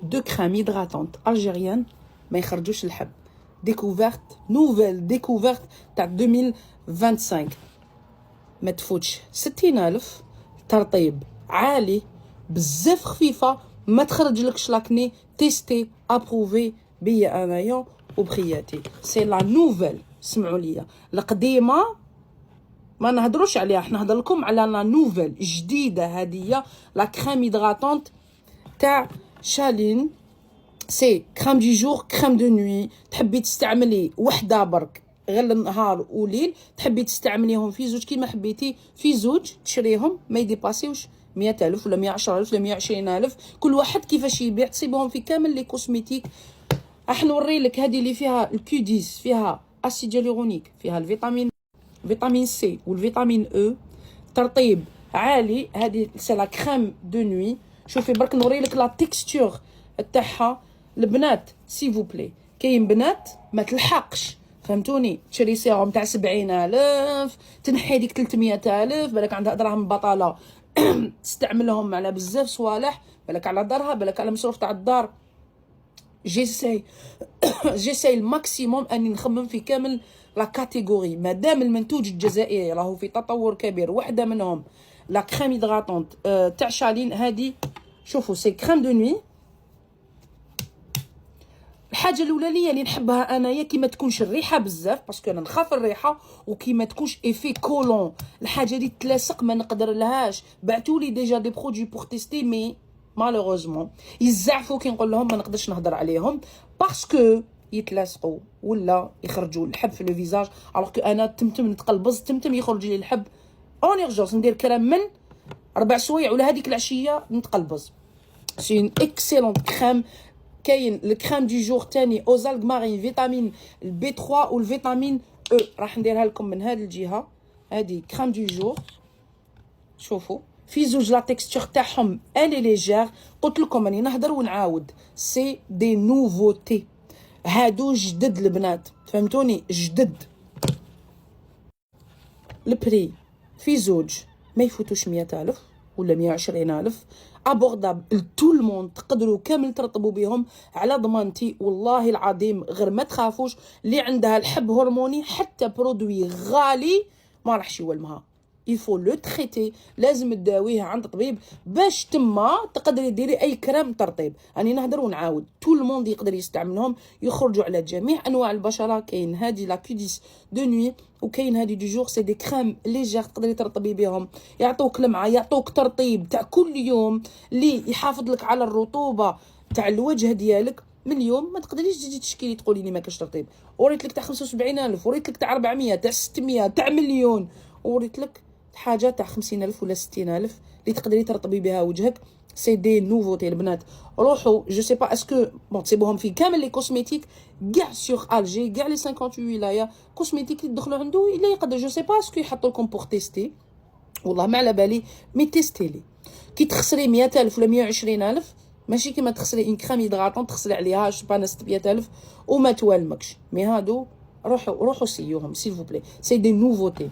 دو كريم هيدراتونت الجيريان ما يخرجوش الحب. ديكوفيرت نوفيل ديكوفيرت تاع 2025. ما تفوتش 60,000. ترطيب عالي بزاف خفيفه، ما تخرجلكش لاكني. تيستي ابروفي بيا انايا وبخياتي. سي لا نوفيل. سمعوا ليا القديمه ما نهضروش عليها، احنا نهضر لكم على لا نوفيل جديده. هذه لا كريم هيدراتونت تاع شالين. سي كريم دي جور كريم دو نوي. تحبي تستعملي وحده برك غير النهار وليل، تحبي تستعمليهم في زوج كيما حبيتي في زوج، تشريهم ما يديباسيوش 100,000 ولا 110,000 ولا 120,000، كل واحد كيفاش يبيع. تصيبهم في كامل لي كوسميتيك. راح نوري لك هذه اللي فيها الكيو 10، فيها اسيد هيالورونيك، فيها فيتامين سي والفيتامين او. ترطيب عالي. هذه سي لا كريم دو نوي. شوفي برك نوري لك لا تيكستور تاعها. البنات سيفو بلي، كاين بنات ما تلحقش، فهمتوني، تشري سيروم تاع 70,000 تنحي ديك 300,000، بالك عندها دراهم بطاله تستعملهم على بزاف صوالح، بالك على دارها، بالك على مصروف تاع الدار. جيساي الماكسيموم اني نخمم في كامل لا كاتيجوري. مادام المنتوج الجزائري راهو في تطور كبير، واحده منهم لا كريم هيدراتونت تاع شالين. هذه شوفوا سي كريم دو نوي. الحاجه الاولانيه اللي نحبها انايا كي ما تكونش الريحه بزاف، باسكو انا نخاف الريحه، وكي ما تكونش ايفي كولون. الحاجه اللي تلاصق ما نقدر لهاش. بعثولي ديجا دي برودوي بور تيستي مي مالوغوزمون يزعفوا كي نقول لهم ما نقدرش نهضر عليهم، باسكو يتلاصقوا ولا يخرجوا الحب في لو فيزاج. الوغ كو انا تمتم نتقلبز، تمتم يخرج لي الحب اون ايرجونس، ندير كلام من 4 سوايع ولا هذيك العشيه نتقلبز. سي اون اكسيلونت كريم. كاين الكريم دي جور تاني اوزالغ مارين، فيتامين البي 3 والفيتامين او. راح نديرها لكم من هذه الجهه. هذه كريم دي جور. شوفوا في زوج لا تيكستور تاعهم الي ليجير. قلت لكم راني نهضر ونعاود، سي دي نوفوتي. هادو جدد البنات، فهمتوني، جدد. البري في زوج ما يفوتوش 100,000 ولا 120,000. ابوردابل تو الموند، تقدروا كامل ترطبوا بهم على ضمانتي والله العظيم. غير ما تخافوش، اللي عندها الحب هرموني حتى برودوي غالي ما راحش يولمها. يفو لو تريتي، لازم تداويه عند طبيب باش تما تقدري ديري اي كريم ترطيب. راني نهضر ونعاود، تو الموند يقدر يستعملهم، يخرجوا على جميع انواع البشره. كاين هذه لا كوديس دو نوي، وكاين هذه دو جور. سي دي كريم ليجير تقدري ترطبي بهم، يعطوك لمعه، يعطوك ترطيب تاع كل يوم اللي يحافظ لك على الرطوبه تاع الوجه ديالك. من اليوم ما تقدريش تجي تشكيلي تقولي لي ما كاش ترطيب. وريت لك تاع 75,000، وريت لك تاع 400، تاع 600، تاع مليون، وريت لك حاجه تاع 50,000 ولا 60,000 اللي تقدري ترطبي بها وجهك. سي دي نوفوتي البنات. روحوا جو سي با اسكو تصيبوهم في كامل لي كوسميتيك كاع سيغ الجي، كاع لي 58 ولايه كوسميتيك اللي تدخلوا عنده الا يقدر. جو سي با اسكو يحطوا لكم بوغ تيستي، والله ما على بالي، مي تيستي لي. كي تخسري 100,000 ولا 120,000 ماشي كيما تخسري ان كريم هيدراتون تخسري عليها شبانه 600,000 وما توالمكش. مي هادو روحوا سيوهم سيل فو بلي. سي دي نوفوتي.